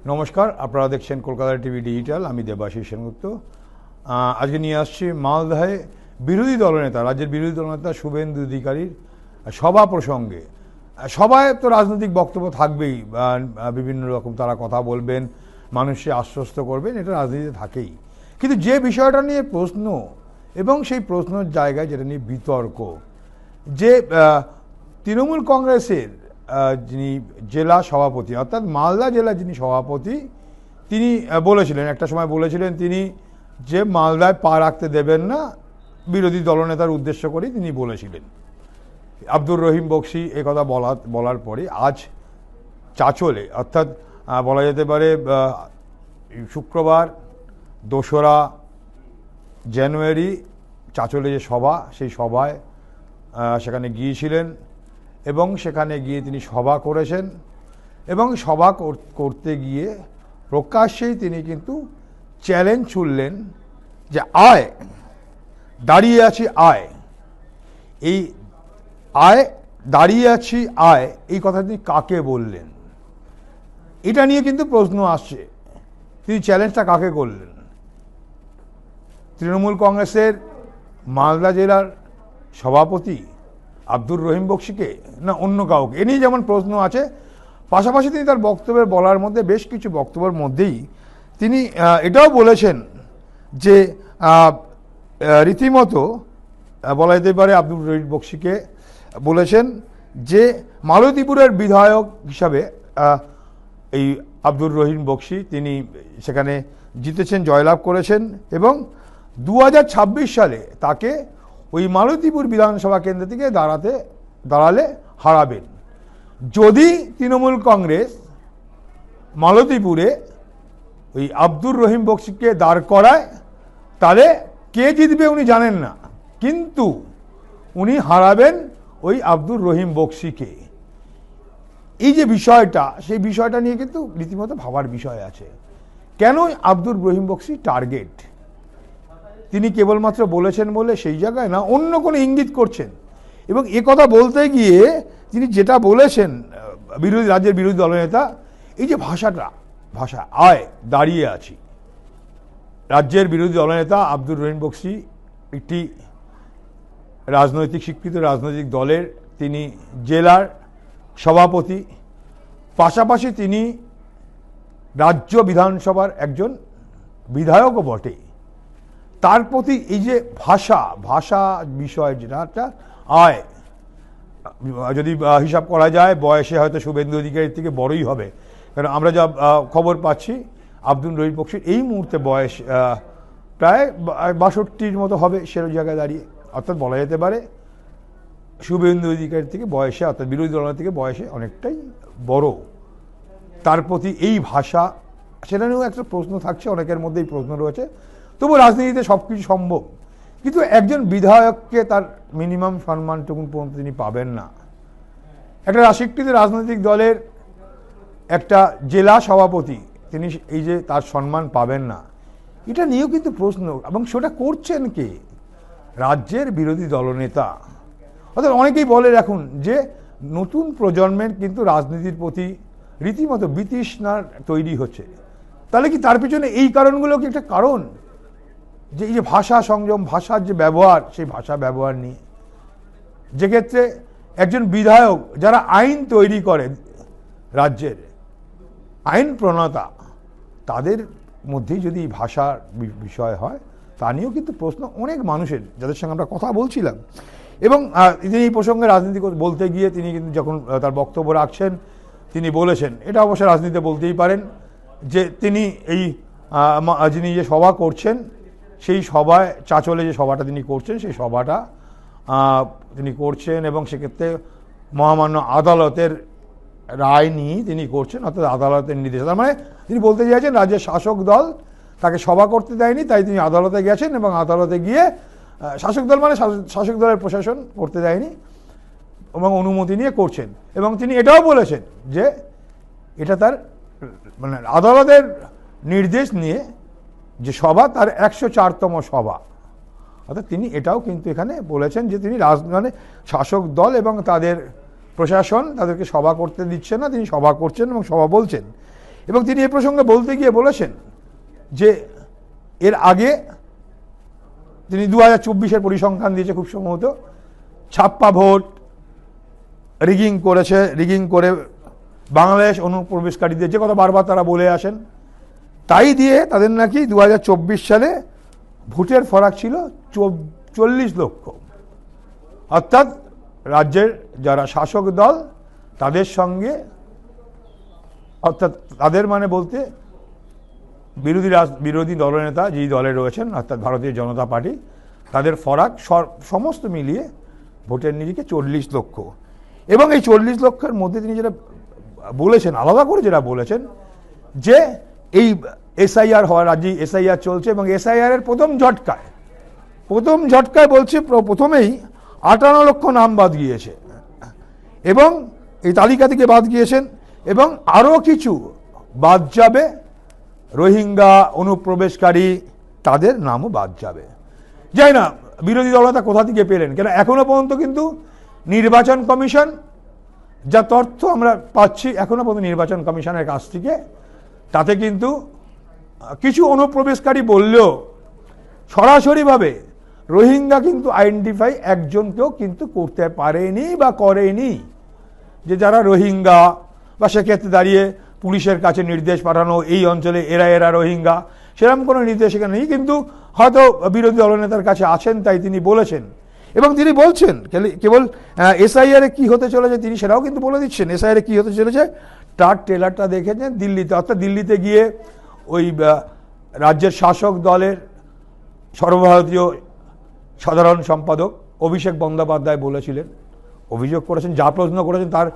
নমস্কার, আপনারা দেখছেন কলকাতা টিভি ডিজিটাল। আমি দেবাশিস সেনগুপ্ত। আজকে নিয়ে আসছি মালদহে বিরোধী দলনেতা, রাজ্যের বিরোধী দলনেতা শুভেন্দু অধিকারীর সভা প্রসঙ্গে। সভায় তো রাজনৈতিক বক্তব্য থাকবেই, বিভিন্ন রকম তারা কথা বলবেন, মানুষকে আশ্বস্ত করবেন, এটা রাজনীতিতে থাকেই। কিন্তু যে বিষয়টা নিয়ে প্রশ্ন এবং সেই প্রশ্নের জায়গায় যেটা নিয়ে বিতর্ক, যে তৃণমূল কংগ্রেসের যিনি জেলা সভাপতি, অর্থাৎ মালদা জেলা যিনি সভাপতি, তিনি বলেছিলেন, একটা সময় বলেছিলেন তিনি যে মালদায় পা রাখতে দেবেন না, বিরোধী দলনেতার উদ্দেশ্য করেই তিনি বলেছিলেন। আব্দুর রহিম বক্সি একথা বলার পরে আজ চাঁচলে, অর্থাৎ বলা যেতে পারে শুক্রবার 2রা জানুয়ারি চাঁচলে যে সভা, সেই সভায় সেখানে গিয়েছিলেন এবং সেখানে গিয়ে তিনি সভা করেছেন এবং সভা করতে গিয়ে প্রকাশ্যেই তিনি কিন্তু চ্যালেঞ্জ ছুড়লেন যে আয়, দাঁড়িয়ে আছি আয়, এই আয়, দাঁড়িয়ে আছি আয়, এই কথা তিনি কাকে বললেন? এটা নিয়ে কিন্তু প্রশ্ন আসছে, তিনি চ্যালেঞ্জটা কাকে করলেন? তৃণমূল কংগ্রেসের মালদা জেলার সভাপতি আব্দুর রহিম বক্সিকে, না অন্য কাউকে? এ নিয়ে যেমন প্রশ্ন আছে, পাশাপাশি তিনি তার বক্তব্যের বলার মধ্যে, বেশ কিছু বক্তব্যের মধ্যেই তিনি এটাও বলেছেন যে রীতিমতো বলা যেতে পারে আব্দুর রহিম বক্সিকে বলেছেন যে মালতীপুরের বিধায়ক হিসাবে এই আব্দুর রহিম বক্সি তিনি সেখানে জিতেছেন, জয়লাভ করেছেন এবং 2026 সালে তাকে ওই মালতীপুর বিধানসভা কেন্দ্র থেকে দাঁড়ালে হারাবেন। যদি তৃণমূল কংগ্রেস মালতীপুরে ওই আব্দুর রহিম বক্সিকে দাঁড় করায়, তাহলে কে জিতবে উনি জানেন না, কিন্তু উনি হারাবেন ওই আব্দুর রহিম বক্সিকে। এই যে বিষয়টা, সেই বিষয়টা নিয়ে কিন্তু রীতিমতো ভাবার বিষয় আছে। কেন আব্দুর রহিম বক্সি টার্গেট? তিনি কেবলমাত্র বলেছেন বলে সেই জায়গায় না, অন্য কোনো ইঙ্গিত করছেন। এবং এ কথা বলতে গিয়ে তিনি যেটা বলেছেন, রাজ্যের বিরোধী দলনেতা, এই যে ভাষা আয়, দাঁড়িয়ে আছি। রাজ্যের বিরোধী দলনেতা আব্দুর রহিম বক্সি একটি স্বীকৃত রাজনৈতিক দলের তিনি জেলার সভাপতি, পাশাপাশি তিনি রাজ্য বিধানসভার একজন বিধায়কও বটে। তার প্রতি এই যে ভাষা বিষয়, যেটা একটা আয়, যদি হিসাব করা যায় বয়সে হয়তো শুভেন্দু অধিকারীর থেকে বড়ই হবে, কারণ আমরা যা খবর পাচ্ছি আব্দুর রহিম বক্সির এই মুহূর্তে বয়স প্রায় 62-র মতো হবে সেরকম জায়গায় দাঁড়িয়ে। অর্থাৎ বলা যেতে পারে শুভেন্দু অধিকারীর থেকে বয়সে, অর্থাৎ বিরোধী দলের থেকে বয়সে অনেকটাই বড়। তার প্রতি এই ভাষা, সেটা নিয়েও একটা প্রশ্ন থাকছে, অনেকের মধ্যেই প্রশ্ন রয়েছে। তবু রাজনীতিতে সব কিছু সম্ভব, কিন্তু একজন বিধায়ককে তার মিনিমাম সম্মানটুকু পর্যন্ত তিনি পাবেন না। একটা স্বীকৃত রাজনৈতিক দলের একটা জেলা সভাপতি, তিনি এই যে তার সম্মান পাবেন না, এটা নিয়েও কিন্তু প্রশ্ন। এবং সেটা করছেন কে? রাজ্যের বিরোধী দলনেতা। অর্থাৎ অনেকেই বলে এখন যে নতুন প্রজন্মের কিন্তু রাজনীতির প্রতি রীতিমতো বিতৃষ্ণার তৈরি হচ্ছে। তাহলে কি তার পিছনে এই কারণগুলো কি একটা কারণ? যে এই যে ভাষা সংযম, ভাষার যে ব্যবহার, সেই ভাষা ব্যবহার নিয়ে, যে ক্ষেত্রে একজন বিধায়ক, যারা আইন তৈরি করে, রাজ্যের আইন প্রণেতা, তাদের মধ্যেই যদি ভাষার বিষয় হয়, তা নিয়েও কিন্তু প্রশ্ন অনেক মানুষের, যাদের সঙ্গে আমরা কথা বলছিলাম। এবং তিনি এই প্রসঙ্গে রাজনীতি বলতে গিয়ে তিনি কিন্তু যখন তার বক্তব্য রাখছেন, তিনি বলেছেন, এটা অবশ্য রাজনীতিতে বলতেই পারেন, যে তিনি এই যিনি যে সভা করছেন, সেই সভায় চাঁচলে যে সভাটা তিনি করছেন, সেই সভাটা তিনি করছেন এবং সেক্ষেত্রে মহামান্য আদালতের রায় নিয়ে তিনি করছেন, অর্থাৎ আদালতের নির্দেশ। তার মানে তিনি বলতে চাইছেন রাজ্যের শাসক দল তাকে সভা করতে দেয়নি, তাই তিনি আদালতে গেছেন এবং আদালতে গিয়ে শাসক দল মানে শাসক দলের প্রশাসন করতে দেয়নি এবং অনুমতি নিয়ে করছেন। এবং তিনি এটাও বলেছেন যে এটা তার মানে আদালতের নির্দেশ নিয়ে যে সভা, তার 104তম সভা। অর্থাৎ তিনি এটাও কিন্তু এখানে বলেছেন যে তিনি মানে শাসক দল এবং তাদের প্রশাসন তাদেরকে সভা করতে দিচ্ছে না, তিনি সভা করছেন এবং সভা বলছেন। এবং তিনি এ প্রসঙ্গে বলতে গিয়ে বলেছেন যে এর আগে তিনি 2024-এর পরিসংখ্যান দিয়েছে খুব সম্ভবত, ছাপ্পা ভোট রিগিং করে বাংলাদেশ অনুপ্রবেশকারীদের যে কথা বারবার তারা বলে আসেন, তাই দিয়ে তাদের নাকি 2024 সালে ভোটের ফরাক ছিল 40 লক্ষ। অর্থাৎ রাজ্যের যারা শাসক দল তাদের সঙ্গে, অর্থাৎ তাদের মানে বলতে বিরোধী দলনেতা যেই দলে রয়েছেন অর্থাৎ ভারতীয় জনতা পার্টি, তাদের ফরাক সমস্ত মিলিয়ে ভোটের নিরিখে 40 লক্ষ। এবং এই 40 লক্ষের মধ্যে তিনি যেটা বলেছেন, আলাদা করে যেটা বলেছেন, যে এই এসআইআর হওয়ার, রাজ্যে এসআইআর চলছে এবং এসআইআর এর প্রথম ঝটকায় বলছে প্রথমেই 58 লক্ষ নাম বাদ গিয়েছে এবং এই তালিকা থেকে বাদ গিয়েছেন এবং আরও কিছু বাদ যাবে, রোহিঙ্গা অনুপ্রবেশকারী তাদের নামও বাদ যাবে। যাই না বিরোধী দলনেতা কোথা থেকে পেলেন, কেন এখনো পর্যন্ত কিন্তু নির্বাচন কমিশন, যা তথ্য আমরা পাচ্ছি এখনো পর্যন্ত নির্বাচন কমিশনের কাছ থেকে, তাতে কিন্তু কিছু অনুপ্রবেশকারী বললেও সরাসরিভাবে রোহিঙ্গা কিন্তু আইডেন্টিফাই একজনকেও কিন্তু করতে পারেনি বা করেনি, যে যারা রোহিঙ্গা, বা সেক্ষেত্রে দাঁড়িয়ে পুলিশের কাছে নির্দেশ পাঠানো এই অঞ্চলে এরা রোহিঙ্গা, সেরকম কোনো নির্দেশ এখানে নেই, কিন্তু হয়তো বিরোধী দলনেতার কাছে আছেন তাই তিনি বলেছেন। এবং তিনি বলছেন কেবল এসআইআর কি হতে চলেছে তিনি সেটাও কিন্তু বলে দিচ্ছেন। এসআইআর কি হতে চলেছে তার ট্রেলারটা দেখেছেন দিল্লিতে, অর্থাৎ দিল্লিতে গিয়ে ওই রাজ্যের শাসক দলের সর্বভারতীয় সাধারণ সম্পাদক অভিষেক বন্দ্যোপাধ্যায় বলেছিলেন, অভিযোগ করেছেন, যা প্রশ্ন করেছেন তার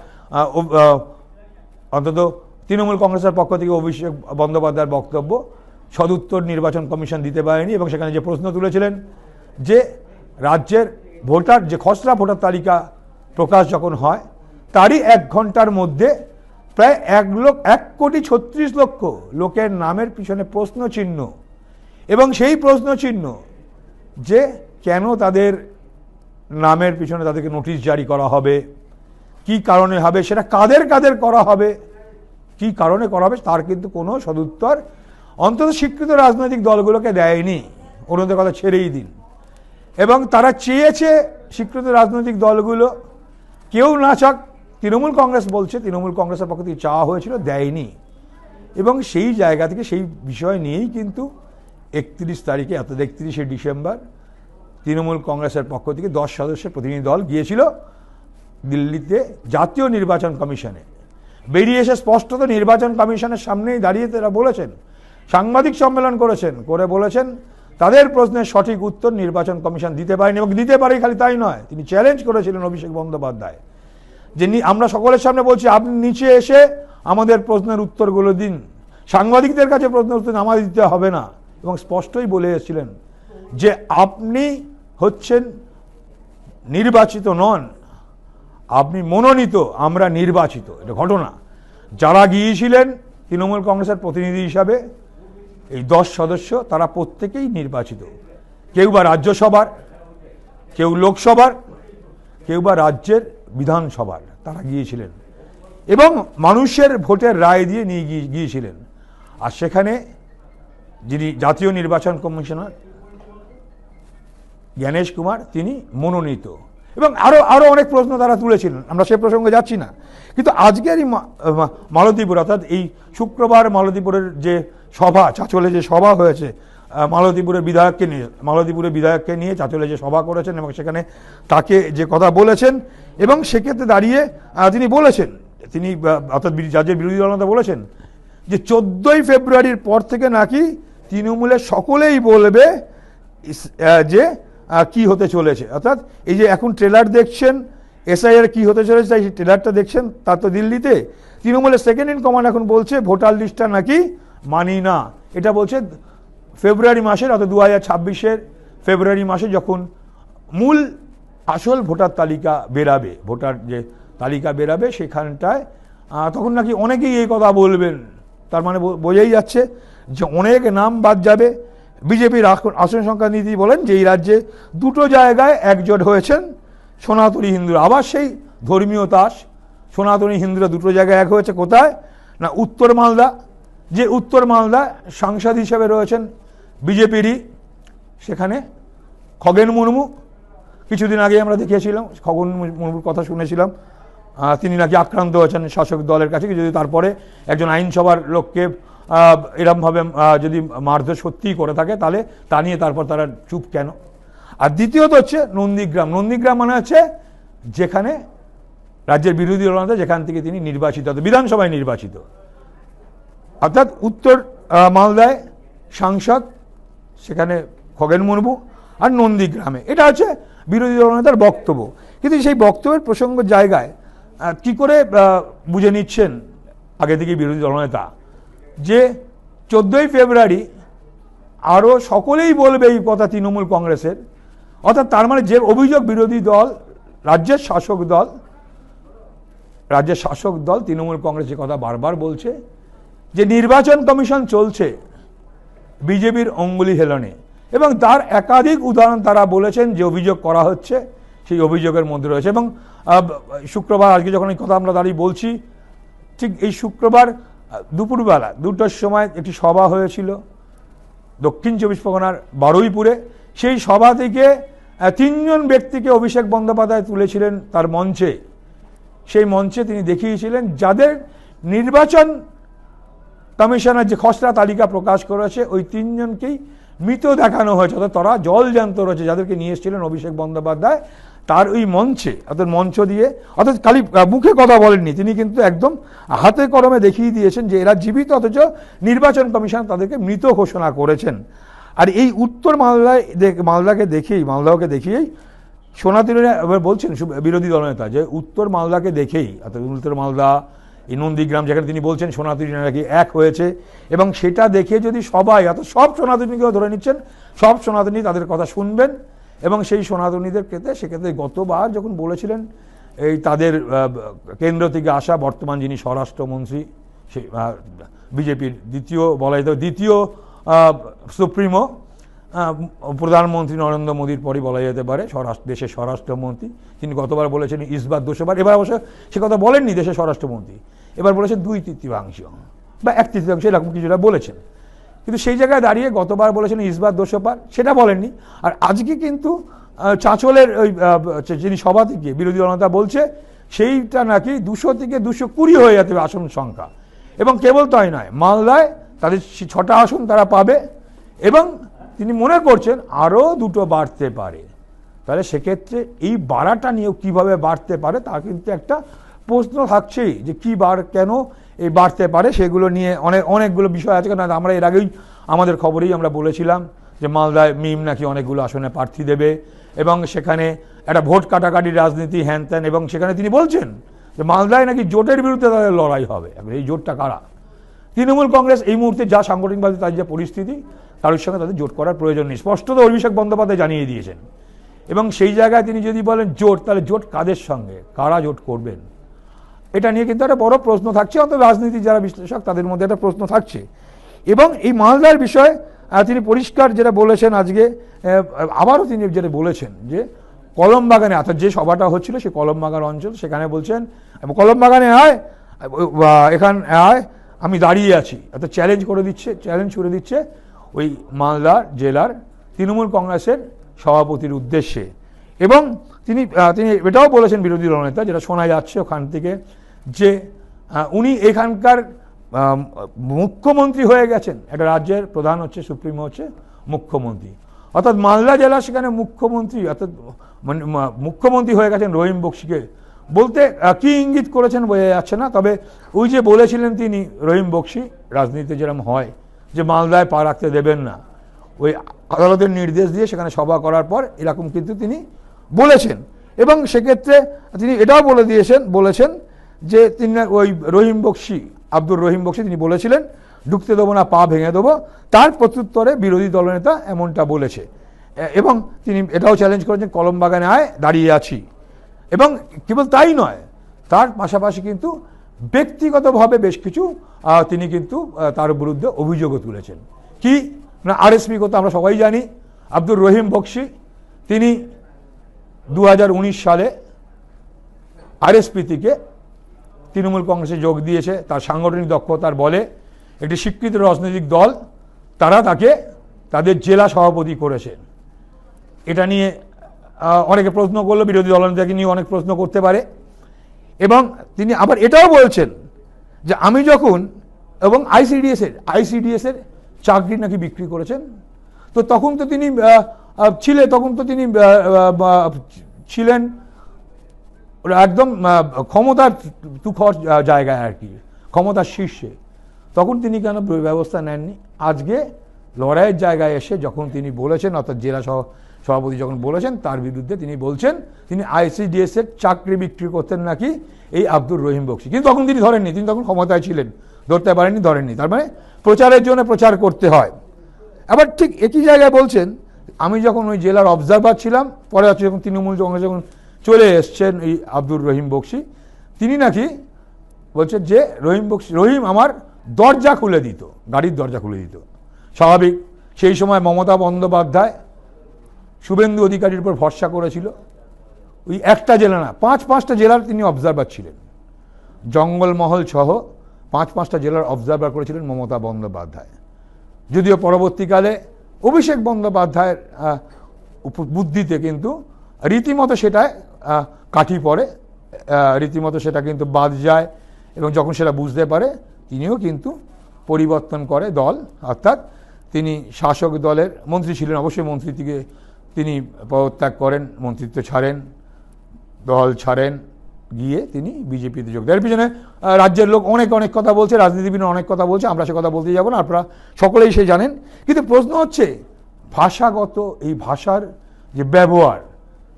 অন্তত তৃণমূল কংগ্রেসের পক্ষ থেকে অভিষেক বন্দ্যোপাধ্যায়ের বক্তব্য সদুত্তর নির্বাচন কমিশন দিতে পারেনি। এবং সেখানে যে প্রশ্ন তুলেছিলেন যে রাজ্যের ভোটার, যে খসড়া ভোটার তালিকা প্রকাশ যখন হয় তারই 1 ঘন্টার মধ্যে প্রায় 1,36,00,000 লোকের নামের পিছনে প্রশ্ন চিহ্ন, এবং সেই প্রশ্ন চিহ্ন যে কেন তাদের নামের পিছনে তাদেরকে নোটিশ জারি করা হবে, কি কারণে হবে, সেটা কাদের করা হবে, কি কারণে করা হবে, তার কিন্তু কোনো সদুত্তর অন্তত স্বীকৃত রাজনৈতিক দলগুলোকে দেয়নি। অন্যদের কথা ছেড়েই দিন। এবং তারা চেয়েছে স্বীকৃত রাজনৈতিক দলগুলো কেউ না চাক, তৃণমূল কংগ্রেস বলছে, তৃণমূল কংগ্রেসের পক্ষ থেকে চাওয়া হয়েছিল, দেয়নি। এবং সেই জায়গা থেকে সেই বিষয় নিয়েই কিন্তু 31 তারিখে অর্থাৎ 31শে ডিসেম্বর তৃণমূল কংগ্রেসের পক্ষ থেকে 10 সদস্যের প্রতিনিধি দল গিয়েছিল দিল্লিতে জাতীয় নির্বাচন কমিশনে। বেরিয়ে এসে স্পষ্টত নির্বাচন কমিশনের সামনেই দাঁড়িয়ে তারা বলেছেন, সাংবাদিক সম্মেলন করেছেন, করে বলেছেন তাদের প্রশ্নের সঠিক উত্তর নির্বাচন কমিশন দিতে পারেনি। এবং দিতে পারে খালি তাই নয়, তিনি চ্যালেঞ্জ করেছিলেন অভিষেক বন্দ্যোপাধ্যায় যে আমরা সকলের সামনে বলছি আপনি নিচে এসে আমাদের প্রশ্নের উত্তরগুলো দিন, সাংবাদিকদের কাছে প্রশ্নের উত্তর আমাদের দিতে হবে না। এবং স্পষ্টই বলে এসেছিলেন যে আপনি হচ্ছেন নির্বাচিত নন, আপনি মনোনীত, আমরা নির্বাচিত। এটা ঘটনা। যারা গিয়েছিলেন তৃণমূল কংগ্রেসের প্রতিনিধি হিসাবে এই 10 সদস্য, তারা প্রত্যেকেই নির্বাচিত, কেউ বা রাজ্যসভার, কেউ লোকসভার, কেউ বা রাজ্যের বিধানসভার, তারা গিয়েছিলেন এবং মানুষের ভোটের রায় দিয়ে নিয়ে গিয়েছিলেন। আর সেখানে যিনি জাতীয় নির্বাচন কমিশনার জ্ঞানেশ কুমার, তিনি মনোনীত। এবং আরো অনেক প্রশ্ন তারা তুলেছিলেন, আমরা সে প্রসঙ্গে যাচ্ছি না। কিন্তু আজকের এই মালতীপুর, অর্থাৎ এই শুক্রবার মালতীপুরের যে সভা, চাঁচলে যে সভা হয়েছে মালতীপুরের বিধায়ককে নিয়ে চাঁচলে যে সভা করেছেন এবং সেখানে তাকে যে কথা বলেছেন, এবং সেক্ষেত্রে দাঁড়িয়ে তিনি বলেছেন, তিনি অর্থাৎ রাজ্যের বিরোধী দলনেতা বলেছেন যে 14ই ফেব্রুয়ারির পর থেকে নাকি তৃণমূলের সকলেই বলবে যে কি হতে চলেছে। অর্থাৎ এই যে এখন ট্রেলার দেখছেন এসআইআর কি হতে চলেছে, তাই ট্রেলারটা দেখছেন, তার তো দিল্লিতে তৃণমূলের সেকেন্ড ইন কমান্ড এখন বলছে ভোটার লিস্টটা নাকি মানি না। এটা বলছে ফেব্রুয়ারি মাসের, অর্থাৎ 2026-এর ফেব্রুয়ারি মাসে যখন মূল আসল ভোটার তালিকা বেরাবে, ভোটার যে তালিকা বেরাবে সেখানটায় তখন নাকি অনেকেই এই কথা বলবেন। তার মানে বোঝাই যাচ্ছে যে অনেক নাম বাদ যাবে। বিজেপির আসন সংখ্যা নীতি বলেন যে এই রাজ্যে 2টো জায়গায় একজোট হয়েছেন সনাতনী হিন্দুরা। আবার সেই ধর্মীয় তাস, সনাতনী হিন্দুরা 2টো জায়গায় এক হয়েছে। কোথায় না উত্তর মালদা যে উত্তর মালদা সাংসদ হিসেবে রয়েছেন বিজেপিরই, সেখানে খগেন মুর্মু। কিছুদিন আগে আমরা দেখিয়েছিলাম, খগেন মুর্মুর কথা শুনেছিলাম, তিনি নাকি আক্রান্ত হয়েছেন শাসক দলের কাছে, যদি তারপরে একজন আইনসভার লোককে এরমভাবে যদি মারধর সত্যিই করে থাকে তাহলে তা নিয়ে তারপর তারা চুপ কেন। আর দ্বিতীয়ত হচ্ছে নন্দীগ্রাম। নন্দীগ্রাম মানে হচ্ছে যেখানে রাজ্যের বিরোধী দলনেতা, যেখান থেকে তিনি নির্বাচিত, বিধানসভায় নির্বাচিত, অর্থাৎ উত্তর মালদায় সাংসদ, সেখানে খগেন মুর্মু, আর নন্দীগ্রামে। এটা হচ্ছে বিরোধী দলনেতার বক্তব্য। কিন্তু সেই বক্তব্যের প্রসঙ্গ জায়গায় কি করে বুঝে নিচ্ছেন আগে থেকে বিরোধী দলনেতা যে 14ই ফেব্রুয়ারি আরও সকলেই বলবে এই কথা তৃণমূল কংগ্রেসের, অর্থাৎ তার মানে যে অভিযোগ বিরোধী দল, রাজ্যের শাসক দল তৃণমূল কংগ্রেস যে কথা বারবার বলছে যে নির্বাচন কমিশন চলছে বিজেপির অঙ্গুলি হেলনে, এবং তার একাধিক উদাহরণ তারা বলেছেন যে অভিযোগ করা হচ্ছে সেই অভিযোগের মধ্যে রয়েছে। এবং শুক্রবার, আজকে যখন এই কথা আমরা দাঁড়িয়ে বলছি, ঠিক এই শুক্রবার দুপুরবেলা 2টার সময় একটি সভা হয়েছিল দক্ষিণ 24 পরগনার বারুইপুরে। সেই সভা থেকে 3 জন ব্যক্তিকে অভিষেক বন্দ্যোপাধ্যায় তুলেছিলেন তার মঞ্চে। সেই মঞ্চে তিনি দেখিয়েছিলেন যাদের নির্বাচন কমিশনের যে খসড়া তালিকা প্রকাশ করেছে ওই 3 জনকেই মৃত দেখানো হয়েছে, অর্থাৎ তারা জল জ্যান্ত রয়েছে, যাদেরকে নিয়ে এসেছিলেন অভিষেক বন্দ্যোপাধ্যায় তার ওই মঞ্চে, অর্থাৎ মঞ্চ দিয়ে, অর্থাৎ খালি মুখে কথা বলেননি, তিনি কিন্তু একদম হাতে কলমে দেখিয়ে দিয়েছেন যে এরা জীবিত, অথচ নির্বাচন কমিশন তাদেরকে মৃত ঘোষণা করেছেন। আর এই উত্তর মালদাকে দেখিয়েই সনাতনীরা এবার বলছেন বিরোধী দলনেতা যে উত্তর মালদাকে দেখেই, অর্থাৎ উত্তর মালদা, এই নন্দীগ্রাম, যেখানে তিনি বলছেন সনাতনীরা নাকি এক হয়েছে, এবং সেটা দেখে যদি সবাই, অর্থাৎ সব সনাতনীকেও ধরে নিচ্ছেন, সব সনাতনী তাদের কথা শুনবেন, এবং সেই সনাতনীদের ক্ষেত্রে সেক্ষেত্রে গতবার যখন বলেছিলেন এই তাদের কেন্দ্র থেকে আসা বর্তমান যিনি স্বরাষ্ট্রমন্ত্রী, সেই বিজেপির দ্বিতীয় সুপ্রিমো, প্রধানমন্ত্রী নরেন্দ্র মোদীর পরই বলা যেতে পারে দেশের স্বরাষ্ট্রমন্ত্রী, তিনি গতবার বলেছেন ইসবাত 200 বার। এবার অবশ্য সে কথা বলেননি দেশের স্বরাষ্ট্রমন্ত্রী, এবার বলেছেন 2/3 বা 1/3 এরকম কিছুটা বলেছেন। কিন্তু সেই জায়গায় দাঁড়িয়ে গতবার বলেছেন ইসবাত 200 বার, সেটা বলেননি। আর আজকে কিন্তু চাঁচলের ওই যিনি সভা থেকে বিরোধী দলনেতা বলছে সেইটা নাকি 200 থেকে 220 হয়ে যেতে হবে আসন সংখ্যা, এবং কেবল তাই নয়, মালদায় তাদের 6টা আসন তারা পাবে, এবং তিনি মনে করছেন আরও 2টো বাড়তে পারে। তাহলে সেক্ষেত্রে এই বাড়াটা নিয়েও কীভাবে বাড়তে পারে তা কিন্তু একটা প্রশ্ন থাকছেই, যে কী কেন এই বাড়তে পারে, সেগুলো নিয়ে অনেকগুলো বিষয় আছে। কারণ আমরা এর আগেই আমাদের খবরেই আমরা বলেছিলাম যে মালদায় মিম নাকি অনেকগুলো আসনে প্রার্থী দেবে, এবং সেখানে একটা ভোট কাটাকাটির রাজনীতি হ্যান ত্যান, এবং সেখানে তিনি বলছেন যে মালদায় নাকি জোটের বিরুদ্ধে তাদের লড়াই হবে। এই জোটটা কারা? তৃণমূল কংগ্রেস এই মুহূর্তে যা সাংগঠনিকভাবে তার যে পরিস্থিতি, তার সঙ্গে তাদের জোট করার প্রয়োজন নেই, স্পষ্টত অভিষেক বন্দ্যোপাধ্যায় জানিয়ে দিয়েছেন। এবং সেই জায়গায় তিনি যদি বলেন জোট, তাহলে জোট কাদের সঙ্গে, কারা জোট করবেন, এটা নিয়ে কিন্তু একটা বড় প্রশ্ন থাকছে, অন্তত রাজনীতি যারা বিশ্লেষক তাদের মধ্যে একটা প্রশ্ন থাকছে। এবং এই মালদার বিষয়ে তিনি পরিষ্কার যেটা বলেছেন আজকে, আবারও তিনি যেটা বলেছেন যে কলমবাগানে, অর্থাৎ যে সভাটা হচ্ছিল সে কলমবাগান অঞ্চল, সেখানে বলছেন কলমবাগানে আয়, এখানে আয়, আমি দাঁড়িয়ে আছি, অর্থাৎ চ্যালেঞ্জ করে দিচ্ছে ওই মালদা জেলার তৃণমূল কংগ্রেসের সভাপতির উদ্দেশ্যে। এবং তিনি এটাও বলেছেন বিরোধী দলনেতা, যেটা শোনা যাচ্ছে ওখান থেকে, যে উনি এখানকার মুখ্যমন্ত্রী হয়ে গেছেন। একটা রাজ্যের প্রধান হচ্ছে, সুপ্রিমো হচ্ছে মুখ্যমন্ত্রী, অর্থাৎ মালদা জেলা সেখানে মুখ্যমন্ত্রী, অর্থাৎ মুখ্যমন্ত্রী হয়ে গেছেন রহিম বক্সিকে। বলতে কি ইঙ্গিত করেছেন বোঝা যাচ্ছে না, তবে ওই যে বলেছিলেন তিনি, রহিম বক্সি, রাজনীতিতে যেরকম হয় যে মালদায় পা রাখতে দেবেন না, ওই আদালতের নির্দেশ দিয়ে সেখানে সভা করার পর এরকম কিন্তু তিনি বলেছেন। এবং সেক্ষেত্রে তিনি এটাও বলেছেন যে তিনি ওই আব্দুর রহিম বক্সি তিনি বলেছিলেন ঢুকতে দেবো না, পা ভেঙে দেবো, তার প্রত্যুত্তরে বিরোধী দলনেতা এমনটা বলেছে। এবং তিনি এটাও চ্যালেঞ্জ করেছেন কলমবাগানে আয়, দাঁড়িয়ে আছি। এবং কেবল তাই নয়, তার পাশাপাশি কিন্তু ব্যক্তিগতভাবে বেশ কিছু তিনি কিন্তু তার বিরুদ্ধে অভিযোগও তুলেছেন। কি না, আরএসপি কথা আমরা সবাই জানি, আব্দুর রহিম বক্সি তিনি 2019 সালে আরএসপি থেকে তৃণমূল কংগ্রেসে যোগ দিয়েছে তার সাংগঠনিক দক্ষতার বলে, একটি স্বীকৃত রাজনৈতিক দল তারা তাকে তাদের জেলা সভাপতি করেছেন। এটা নিয়ে অনেকে প্রশ্ন করলো, বিরোধী দলনেতাকে নিয়ে অনেক প্রশ্ন করতে পারে। এবং তিনি আবার এটাও বলছেন যে আমি যখন এবং আইসিডিএসের চাকরি নাকি বিক্রি করেছেন, তো তখন তো তিনি ছিলেন একদম ক্ষমতার তুখর জায়গায় আর কি, ক্ষমতার শীর্ষে। তখন তিনি কেন ব্যবস্থা নেননি? আজকে লড়াইয়ের জায়গায় এসে যখন তিনি বলেছেন, অর্থাৎ জেলা সভাপতি যখন বলেছেন, তার বিরুদ্ধে তিনি বলছেন তিনি আইসিডিএসের চাকরি বিক্রি করতেন নাকি এই আব্দুর রহিম বক্সী। কিন্তু তখন তিনি ধরেননি, তিনি তখন ক্ষমতায় ছিলেন, ধরতে পারেননি, ধরেননি। তার মানে প্রচারের জন্য প্রচার করতে হয়। আবার ঠিক একই জায়গায় বলছেন আমি যখন ওই জেলার অবজারভার ছিলাম, পরে হচ্ছে যখন তৃণমূল কংগ্রেস যখন চলে এসছেন এই আব্দুর রহিম বক্সী, তিনি নাকি বলছেন যে রহিম আমার দরজা খুলে দিত, গাড়ির দরজা খুলে দিত। স্বাভাবিক, সেই সময় মমতা বন্দ্যোপাধ্যায় শুভেন্দু অধিকারীর উপর ভরসা করেছিল। ওই একটা জেলা না, পাঁচটা জেলার তিনি অবজারভার ছিলেন, জঙ্গলমহল সহ 5-5টা জেলার অবজারভার করেছিলেন মমতা বন্দ্যোপাধ্যায়। যদিও পরবর্তীকালে অভিষেক বন্দ্যোপাধ্যায়ের বুদ্ধিতে কিন্তু রীতিমতো সেটায় কাঠি পড়ে, রীতিমতো সেটা কিন্তু বাদ যায়। এবং যখন সেটা বুঝতে পারে, তিনিও কিন্তু পরিবর্তন করে দল, অর্থাৎ তিনি শাসক দলের মন্ত্রী ছিলেন, অবশ্যই মন্ত্রী থেকে তিনি পদত্যাগ করেন, মন্ত্রিত্ব ছাড়েন, দল ছাড়েন, গিয়ে তিনি বিজেপিতে যোগ দেন। এর পিছনে রাজ্যের লোক অনেক কথা বলছে, রাজনীতিবিদ অনেক কথা বলছে, আমরা সে কথা বলতে যাব না, আপনারা সকলেই সে জানেন। কিন্তু প্রশ্ন হচ্ছে ভাষাগত এই ভাষার যে ব্যবহার,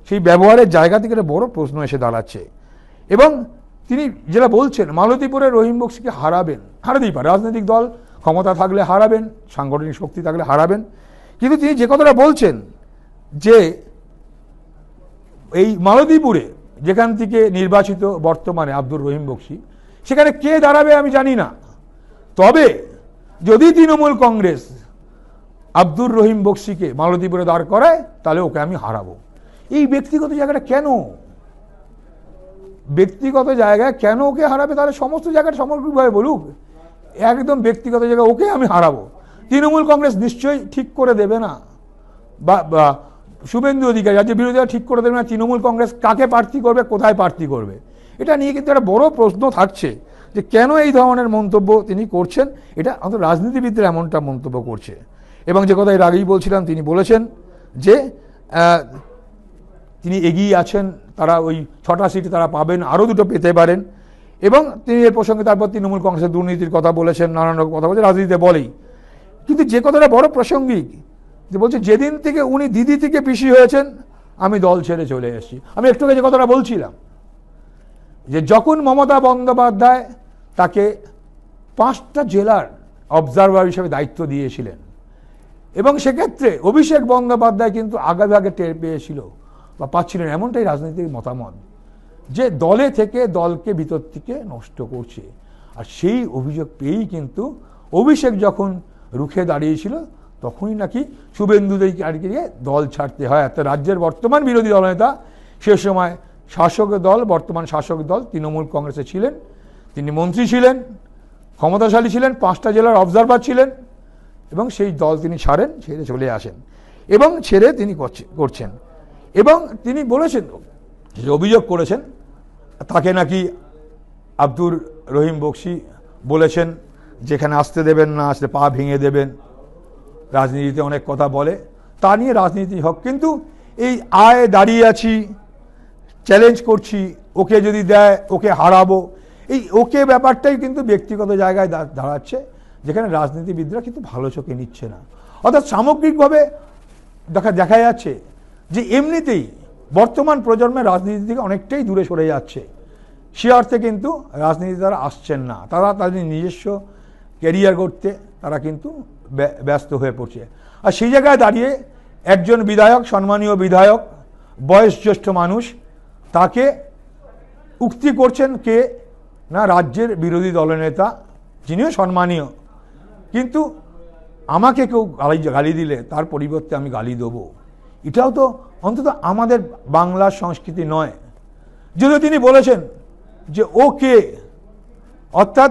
সেই ব্যবহারের জায়গা থেকে একটা বড় প্রশ্ন এসে দাঁড়াচ্ছে। এবং তিনি যেটা বলছেন মালতীপুরে রহিম বক্সীকে হারাতেই পারে, রাজনৈতিক দল ক্ষমতা থাকলে হারাবেন, সাংগঠনিক শক্তি থাকলে হারাবেন। কিন্তু তিনি যে কথাটা বলছেন যে এই মালতীপুরে যেখান থেকে নির্বাচিত বর্তমানে আব্দুর রহিম বক্সী, সেখানে কে দাঁড়াবে আমি জানি না, তবে যদি তৃণমূল কংগ্রেস আব্দুর রহিম বক্সীকে মালতীপুরে দাঁড় করায়, তাহলে ওকে আমি হারাবো। এই ব্যক্তিগত জায়গাটা কেন, ব্যক্তিগত জায়গায় কেন ওকে হারাবে? তাহলে সমস্ত জায়গাটা সামগ্রিকভাবে বলুক, একদম ব্যক্তিগত জায়গায় ওকে আমি হারাবো। তৃণমূল কংগ্রেস নিশ্চয়ই ঠিক করে দেবে না, বা শুভেন্দু অধিকারী রাজ্যের বিরোধীরা ঠিক করে দেবে না তৃণমূল কংগ্রেস কাকে প্রার্থী করবে, কোথায় প্রার্থী করবে। এটা নিয়ে কিন্তু একটা বড় প্রশ্ন থাকছে যে কেন এই ধরনের মন্তব্য তিনি করছেন। এটা অন্তত রাজনীতিবিদরা এমনটা মন্তব্য করছে। এবং যে কথা এর আগেই বলছিলাম, তিনি বলেছেন যে তিনি এগিয়ে আছেন, তারা ওই 6টা সিট তারা পাবেন, আরও 2টো পেতে পারেন। এবং তিনি এর প্রসঙ্গে তারপর তৃণমূল কংগ্রেসের দুর্নীতির কথা বলেছেন, নানান রকম কথা বলছে, রাজনীতিতে বলেই। কিন্তু যে কথাটা বড় প্রাসঙ্গিক, যে বলছে যেদিন থেকে উনি দিদি থেকে পিসি হয়েছেন আমি দল ছেড়ে চলে এসেছি। আমি একটু আগে যে কথাটা বলছিলাম, যে যখন মমতা বন্দ্যোপাধ্যায় তাকে 5টা জেলার অবজারভার হিসেবে দায়িত্ব দিয়েছিলেন, এবং সেক্ষেত্রে অভিষেক বন্দ্যোপাধ্যায় কিন্তু আগে টের পেয়েছিল বা পাচ্ছিলেন, এমনটাই রাজনৈতিক মতামত, যে দলে থেকে দলকে ভিতর থেকে নষ্ট করছে। আর সেই অভিযোগ পেয়েই কিন্তু অভিষেক যখন রুখে দাঁড়িয়েছিল, তখনই নাকি শুভেন্দুদেরকে দল ছাড়তে হয়। অর্থাৎ রাজ্যের বর্তমান বিরোধী দলনেতা, সে সময় শাসক দল, বর্তমান শাসক দল তৃণমূল কংগ্রেসে ছিলেন, তিনি মন্ত্রী ছিলেন, ক্ষমতাশালী ছিলেন, 5টা জেলার অবজারভার ছিলেন, এবং সেই দল তিনি ছাড়েন, ছেড়ে চলে আসেন, এবং ছেড়ে তিনি করছেন। এবং তিনি বলেছেন, যে অভিযোগ করেছেন, তাকে নাকি আব্দুর রহিম বক্সী বলেছেন যেখানে আসতে দেবেন না, আসলে পা ভেঙে দেবেন। রাজনীতিতে অনেক কথা বলে, তা নিয়ে রাজনীতি হোক, কিন্তু এই দাঁড়িয়ে আছি, চ্যালেঞ্জ করছি, ওকে যদি দেয় ওকে হারাবো, এই ওকে ব্যাপারটাই কিন্তু ব্যক্তিগত জায়গায় দাঁড়াচ্ছে, যেখানে রাজনীতিবিদরা কিন্তু ভালো চোখে নিচ্ছে না। অর্থাৎ সামগ্রিকভাবে দেখা যাচ্ছে যে এমনিতেই বর্তমান প্রজন্মের রাজনীতি থেকে অনেকটাই দূরে সরে যাচ্ছে। সে অর্থে কিন্তু রাজনীতি তারা আসছেন না, তারা তাদের নিজস্ব ক্যারিয়ার করতে তারা কিন্তু ব্যস্ত হয়ে পড়ছে। আর সেই জায়গায় দাঁড়িয়ে একজন বিধায়ক, সম্মানীয় বিধায়ক, বয়োজ্যেষ্ঠ মানুষ, তাকে উক্তি করছেন কে না, রাজ্যের বিরোধী দলনেতা, যিনিও সম্মানীয়, কিন্তু আমাকে কেউ গালি দিলে তার পরিবর্তে আমি গালি দেবো। এটাও তো অন্তত আমাদের বাংলার সংস্কৃতি নয়। যদিও তিনি বলেছেন, যে ও কে, অর্থাৎ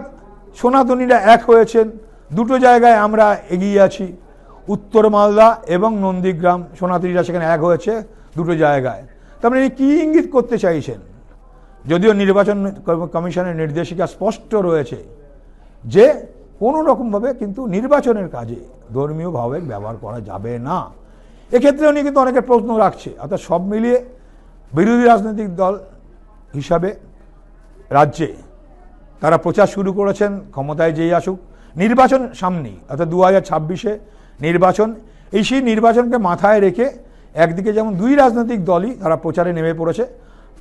সনাতনীরা এক হয়েছেন, তারা কিন্তু দুটো জায়গায় আমরা এগিয়ে আছি, উত্তর মালদা এবং নন্দীগ্রাম, সোনাতরীরা সেখানে এক হয়েছে দুটো জায়গায়। তার মানে কী ইঙ্গিত করতে চাইছেন? যদিও নির্বাচন কমিশনের নির্দেশিকা স্পষ্ট রয়েছে যে কোনো রকমভাবে কিন্তু নির্বাচনের কাজে ধর্মীয় ভাবের ব্যবহার করা যাবে না। এক্ষেত্রে উনি কিন্তু অনেকের প্রশ্ন রাখছে। অর্থাৎ সব মিলিয়ে বিরোধী রাজনৈতিক দল হিসাবে রাজ্যে তারা প্রচার শুরু করেছেন ক্ষমতায় যেই আসুক, নির্বাচন সামনেই, অর্থাৎ 2026-এ নির্বাচন। সেই নির্বাচনকে মাথায় রেখে একদিকে যেমন দুই রাজনৈতিক দলই তারা প্রচারে নেমে পড়েছে,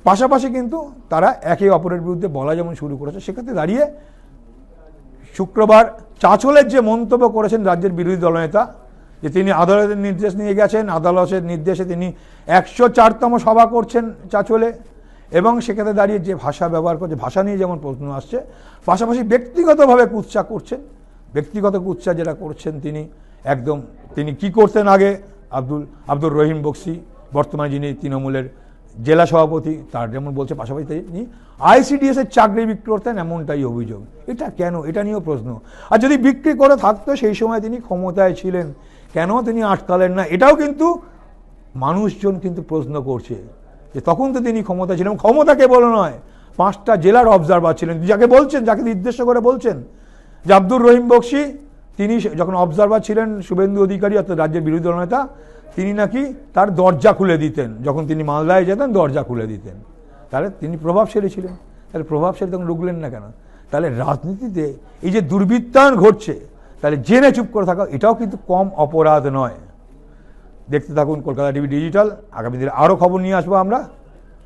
পাশাপাশি কিন্তু তারা একে অপরের বিরুদ্ধে বলা যেমন শুরু করেছে। সেক্ষেত্রে দাঁড়িয়ে শুক্রবার চাঁচলের যে মন্তব্য করেছেন রাজ্যের বিরোধী দলনেতা, যে তিনি আদালতের নির্দেশ নিয়ে গেছেন, আদালতের নির্দেশে তিনি 104তম সভা করছেন চাঁচলে, এবং সেক্ষেত্রে দাঁড়িয়ে যে ভাষা ব্যবহার করছে, ভাষা নিয়ে যেমন প্রশ্ন আসছে, পাশাপাশি ব্যক্তিগতভাবে কুৎসা করছেন। ব্যক্তিগত কুৎসা যেটা করছেন তিনি কি করতেন আগে, আব্দুর রহিম বক্সি বর্তমানে যিনি তৃণমূলের জেলা সভাপতি, তার যেমন বলছে, পাশাপাশি তিনি ICDS এর চাকরি বিক্রি করতেন, এমনটাই অভিযোগ। এটা কেন? এটা নিয়েও প্রশ্ন। আর যদি বিক্রি করে থাকতো সেই সময় তিনি ক্ষমতায় ছিলেন, কেন তিনি আটকালেন না? এটাও কিন্তু মানুষজন কিন্তু প্রশ্ন করছে যে তখন তো তিনি ক্ষমতায় ছিলেন। ক্ষমতা কেবল নয়, 5টা জেলার অবজারভার ছিলেন, যাকে বলছেন, যাকে নির্দেশ করে বলছেন যে আব্দুর রহিম বক্সি, তিনি যখন অবজারভার ছিলেন, শুভেন্দু অধিকারী অর্থাৎ রাজ্যের বিরোধী দলনেতা, তিনি নাকি তার দরজা খুলে দিতেন, যখন তিনি মালদায় যেতেন দরজা খুলে দিতেন। তাহলে তিনি প্রভাবশালী ছিলেন। তাহলে প্রভাবশালী তখন ঢুকলেন না কেন? তাহলে রাজনীতিতে এই যে দুর্বৃত্তায়ন ঘটছে, তাহলে জেনে চুপ করে থাকা এটাও কিন্তু কম অপরাধ নয়। দেখতে থাকুন কলকাতা টিভি ডিজিটাল। আগামী দিনে আরও খবর নিয়ে আসবো আমরা।